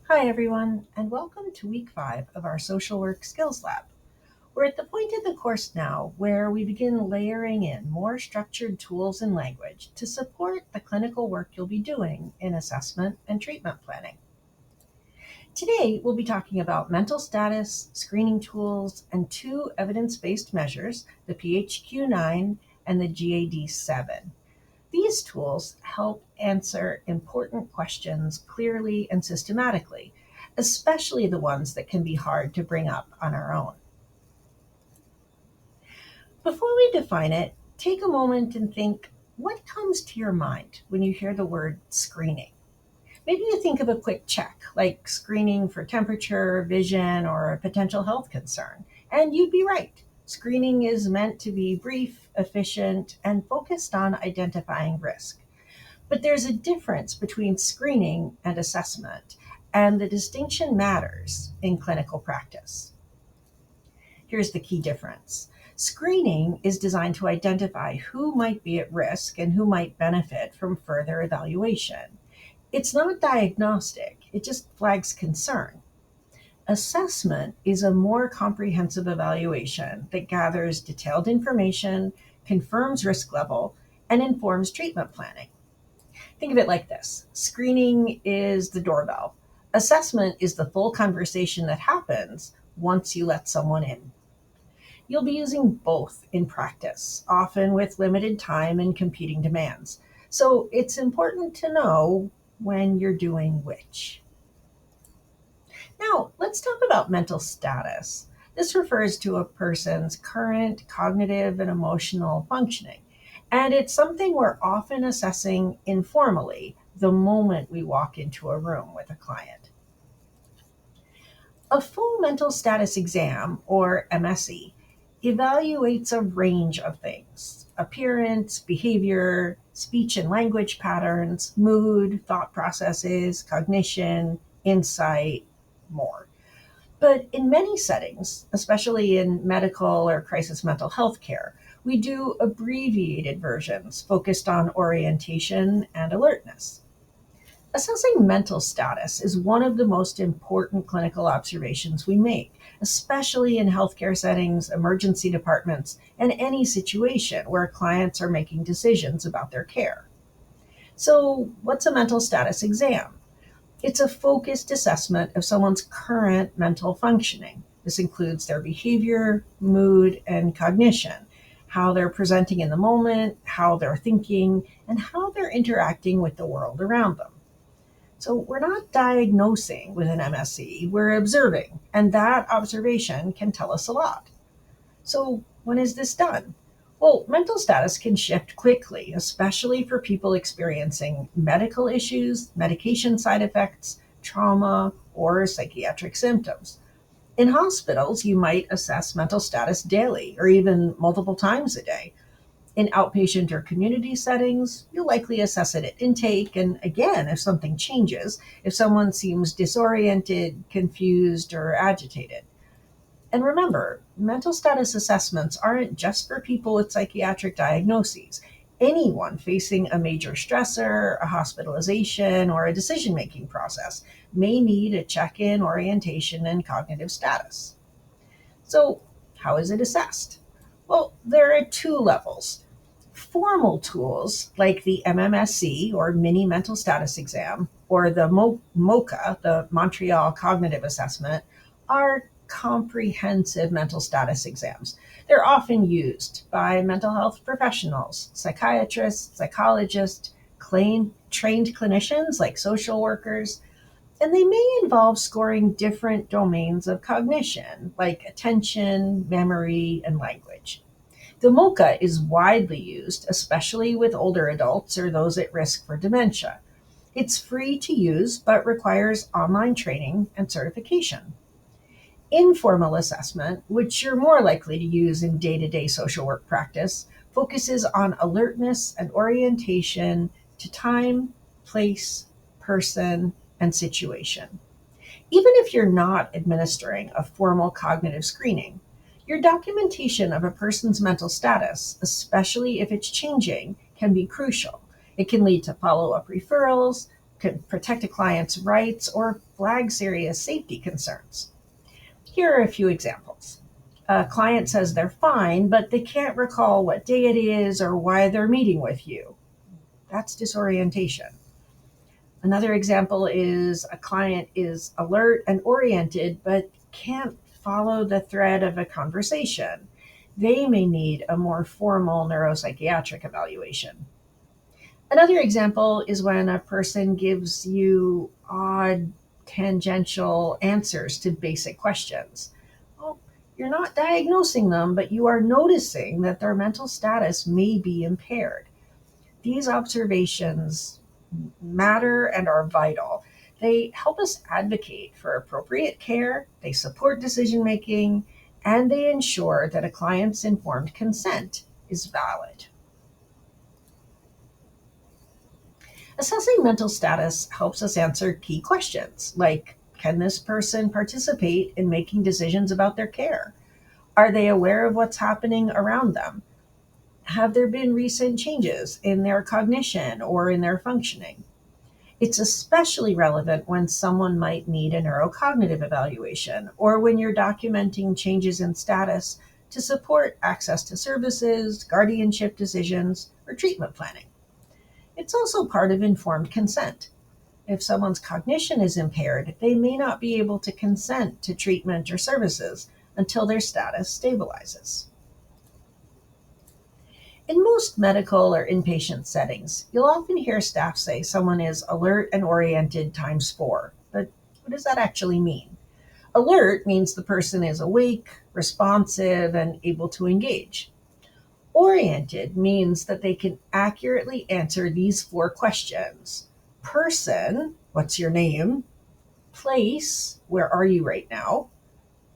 Hi, everyone, and welcome to week 5 of our Social Work Skills Lab. We're at the point in the course now where we begin layering in more structured tools and language to support the clinical work you'll be doing in assessment and treatment planning. Today, we'll be talking about mental status, screening tools, and two evidence based measures, the PHQ-9 and the GAD-7. These tools help answer important questions clearly and systematically, especially the ones that can be hard to bring up on our own. Before we define it, take a moment and think what comes to your mind when you hear the word screening. Maybe you think of a quick check, like screening for temperature, vision, or a potential health concern. And you'd be right. Screening is meant to be brief, efficient, and focused on identifying risk. But there's a difference between screening and assessment, and the distinction matters in clinical practice. Here's the key difference. Screening is designed to identify who might be at risk and who might benefit from further evaluation. It's not diagnostic, it just flags concern. Assessment is a more comprehensive evaluation that gathers detailed information, confirms risk level, and informs treatment planning. Think of it like this: screening is the doorbell, assessment is the full conversation that happens once you let someone in. You'll be using both in practice, often with limited time and competing demands. So it's important to know when you're doing which. Now, let's talk about mental status. This refers to a person's current cognitive and emotional functioning, and it's something we're often assessing informally the moment we walk into a room with a client. A full mental status exam, or MSE, evaluates a range of things: appearance, behavior, speech and language patterns, mood, thought processes, cognition, insight, more. But in many settings, especially in medical or crisis mental health care, we do abbreviated versions focused on orientation and alertness. Assessing mental status is one of the most important clinical observations we make, especially in healthcare settings, emergency departments, and any situation where clients are making decisions about their care. So, what's a mental status exam? It's a focused assessment of someone's current mental functioning. This includes their behavior, mood, and cognition, how they're presenting in the moment, how they're thinking, and how they're interacting with the world around them. So we're not diagnosing with an MSE, we're observing, and that observation can tell us a lot. So when is this done? Well, mental status can shift quickly, especially for people experiencing medical issues, medication side effects, trauma, or psychiatric symptoms. In hospitals, you might assess mental status daily or even multiple times a day. In outpatient or community settings, you'll likely assess it at intake and again if something changes, if someone seems disoriented, confused, or agitated. And remember, mental status assessments aren't just for people with psychiatric diagnoses. Anyone facing a major stressor, a hospitalization, or a decision making process may need a check in orientation and cognitive status. So, how is it assessed? Well, there are two levels. Formal tools like the MMSE, or Mini Mental Status Exam, or the MOCA, the Montreal Cognitive Assessment, are comprehensive mental status exams. They're often used by mental health professionals, psychiatrists, psychologists, trained clinicians like social workers, and they may involve scoring different domains of cognition like attention, memory, and language. The MOCA is widely used, especially with older adults or those at risk for dementia. It's free to use but requires online training and certification. Informal assessment, which you're more likely to use in day to day social work practice, focuses on alertness and orientation to time, place, person, and situation. Even if you're not administering a formal cognitive screening, your documentation of a person's mental status, especially if it's changing, can be crucial. It can lead to follow up referrals, could protect a client's rights, or flag serious safety concerns. Here are a few examples. A client says they're fine, but they can't recall what day it is or why they're meeting with you. That's disorientation. Another example is a client is alert and oriented, but can't follow the thread of a conversation. They may need a more formal neuropsychiatric evaluation. Another example is when a person gives you odd tangential answers to basic questions. Well, you're not diagnosing them, but you are noticing that their mental status may be impaired. These observations matter and are vital. They help us advocate for appropriate care, they support decision making, and they ensure that a client's informed consent is valid. Assessing mental status helps us answer key questions like, can this person participate in making decisions about their care? Are they aware of what's happening around them? Have there been recent changes in their cognition or in their functioning? It's especially relevant when someone might need a neurocognitive evaluation or when you're documenting changes in status to support access to services, guardianship decisions, or treatment planning. It's also part of informed consent. If someone's cognition is impaired, they may not be able to consent to treatment or services until their status stabilizes. In most medical or inpatient settings, you'll often hear staff say someone is alert and oriented times 4. But what does that actually mean? Alert means the person is awake, responsive, and able to engage. Oriented means that they can accurately answer these 4 questions. Person, what's your name? Place, where are you right now?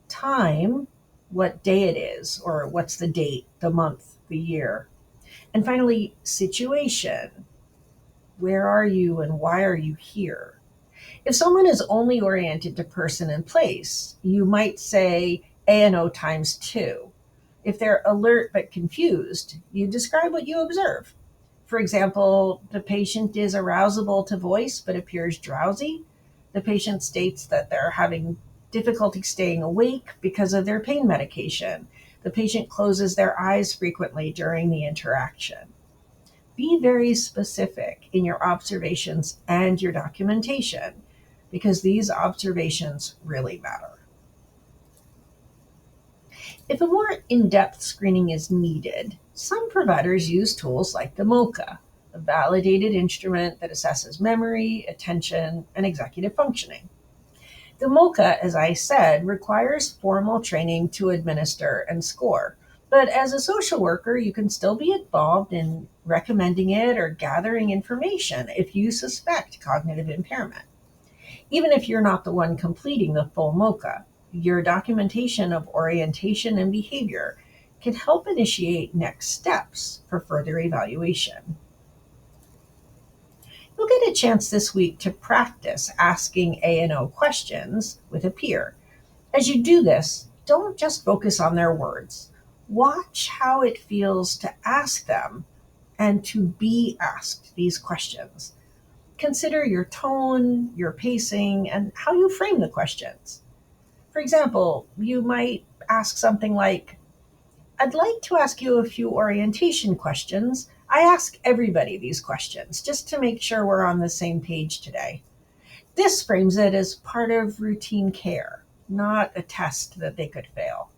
Time, what day it is, or what's the date, the month, the year. And finally, situation, where are you and why are you here? If someone is only oriented to person and place, you might say A&O times 2. If they're alert but confused, you describe what you observe. For example, the patient is arousable to voice but appears drowsy. The patient states that they're having difficulty staying awake because of their pain medication. The patient closes their eyes frequently during the interaction. Be very specific in your observations and your documentation because these observations really matter. If a more in-depth screening is needed, some providers use tools like the MoCA, a validated instrument that assesses memory, attention, and executive functioning. The MoCA, as I said, requires formal training to administer and score. But as a social worker, you can still be involved in recommending it or gathering information if you suspect cognitive impairment. Even if you're not the one completing the full MoCA, your documentation of orientation and behavior can help initiate next steps for further evaluation. You'll get a chance this week to practice asking A&O questions with a peer. As you do this, don't just focus on their words. Watch how it feels to ask them and to be asked these questions. Consider your tone, your pacing, and how you frame the questions. For example, you might ask something like, I'd like to ask you a few orientation questions. I ask everybody these questions just to make sure we're on the same page today. This frames it as part of routine care, not a test that they could fail.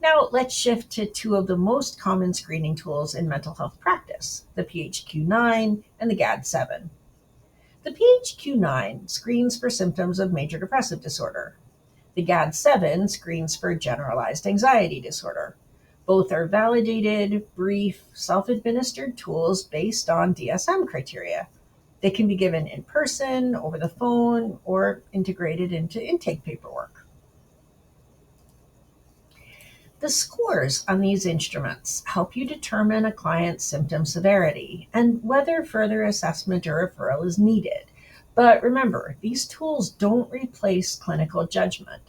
Now let's shift to 2 of the most common screening tools in mental health practice, the PHQ-9 and the GAD-7. The PHQ-9 screens for symptoms of major depressive disorder. The GAD-7 screens for generalized anxiety disorder. Both are validated, brief, self-administered tools based on DSM criteria. They can be given in person, over the phone, or integrated into intake paperwork. The scores on these instruments help you determine a client's symptom severity and whether further assessment or referral is needed. But remember, these tools don't replace clinical judgment.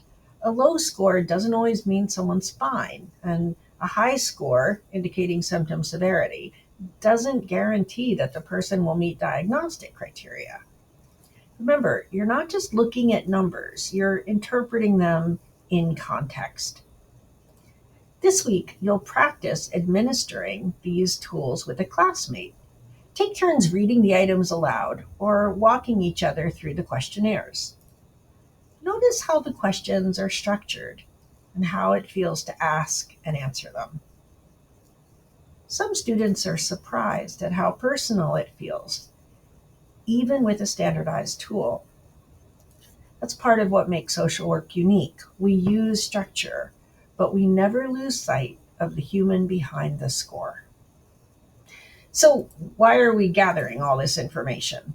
A low score doesn't always mean someone's fine, and a high score, indicating symptom severity, doesn't guarantee that the person will meet diagnostic criteria. Remember, you're not just looking at numbers, you're interpreting them in context. This week, you'll practice administering these tools with a classmate. Take turns reading the items aloud or walking each other through the questionnaires. Notice how the questions are structured and how it feels to ask and answer them. Some students are surprised at how personal it feels, even with a standardized tool. That's part of what makes social work unique. We use structure, but we never lose sight of the human behind the score. So, why are we gathering all this information?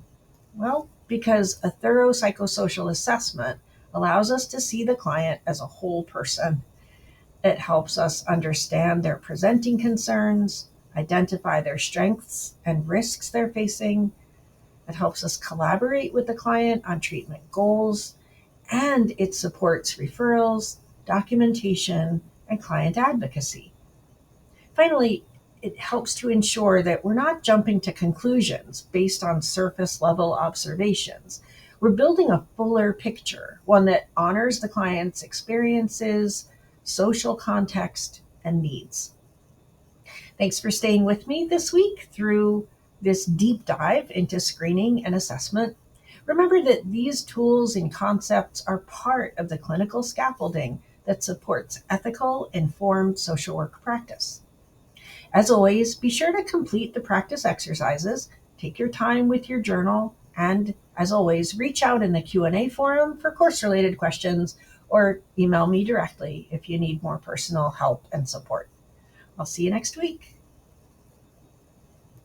Well, because a thorough psychosocial assessment allows us to see the client as a whole person. It helps us understand their presenting concerns, identify their strengths and risks they're facing. It helps us collaborate with the client on treatment goals, and it supports referrals, documentation, and client advocacy. Finally, it helps to ensure that we're not jumping to conclusions based on surface level observations. We're building a fuller picture, one that honors the client's experiences, social context, and needs. Thanks for staying with me this week through this deep dive into screening and assessment. Remember that these tools and concepts are part of the clinical scaffolding that supports ethical, informed social work practice. As always, be sure to complete the practice exercises, take your time with your journal, and as always, reach out in the Q&A forum for course-related questions or email me directly if you need more personal help and support. I'll see you next week.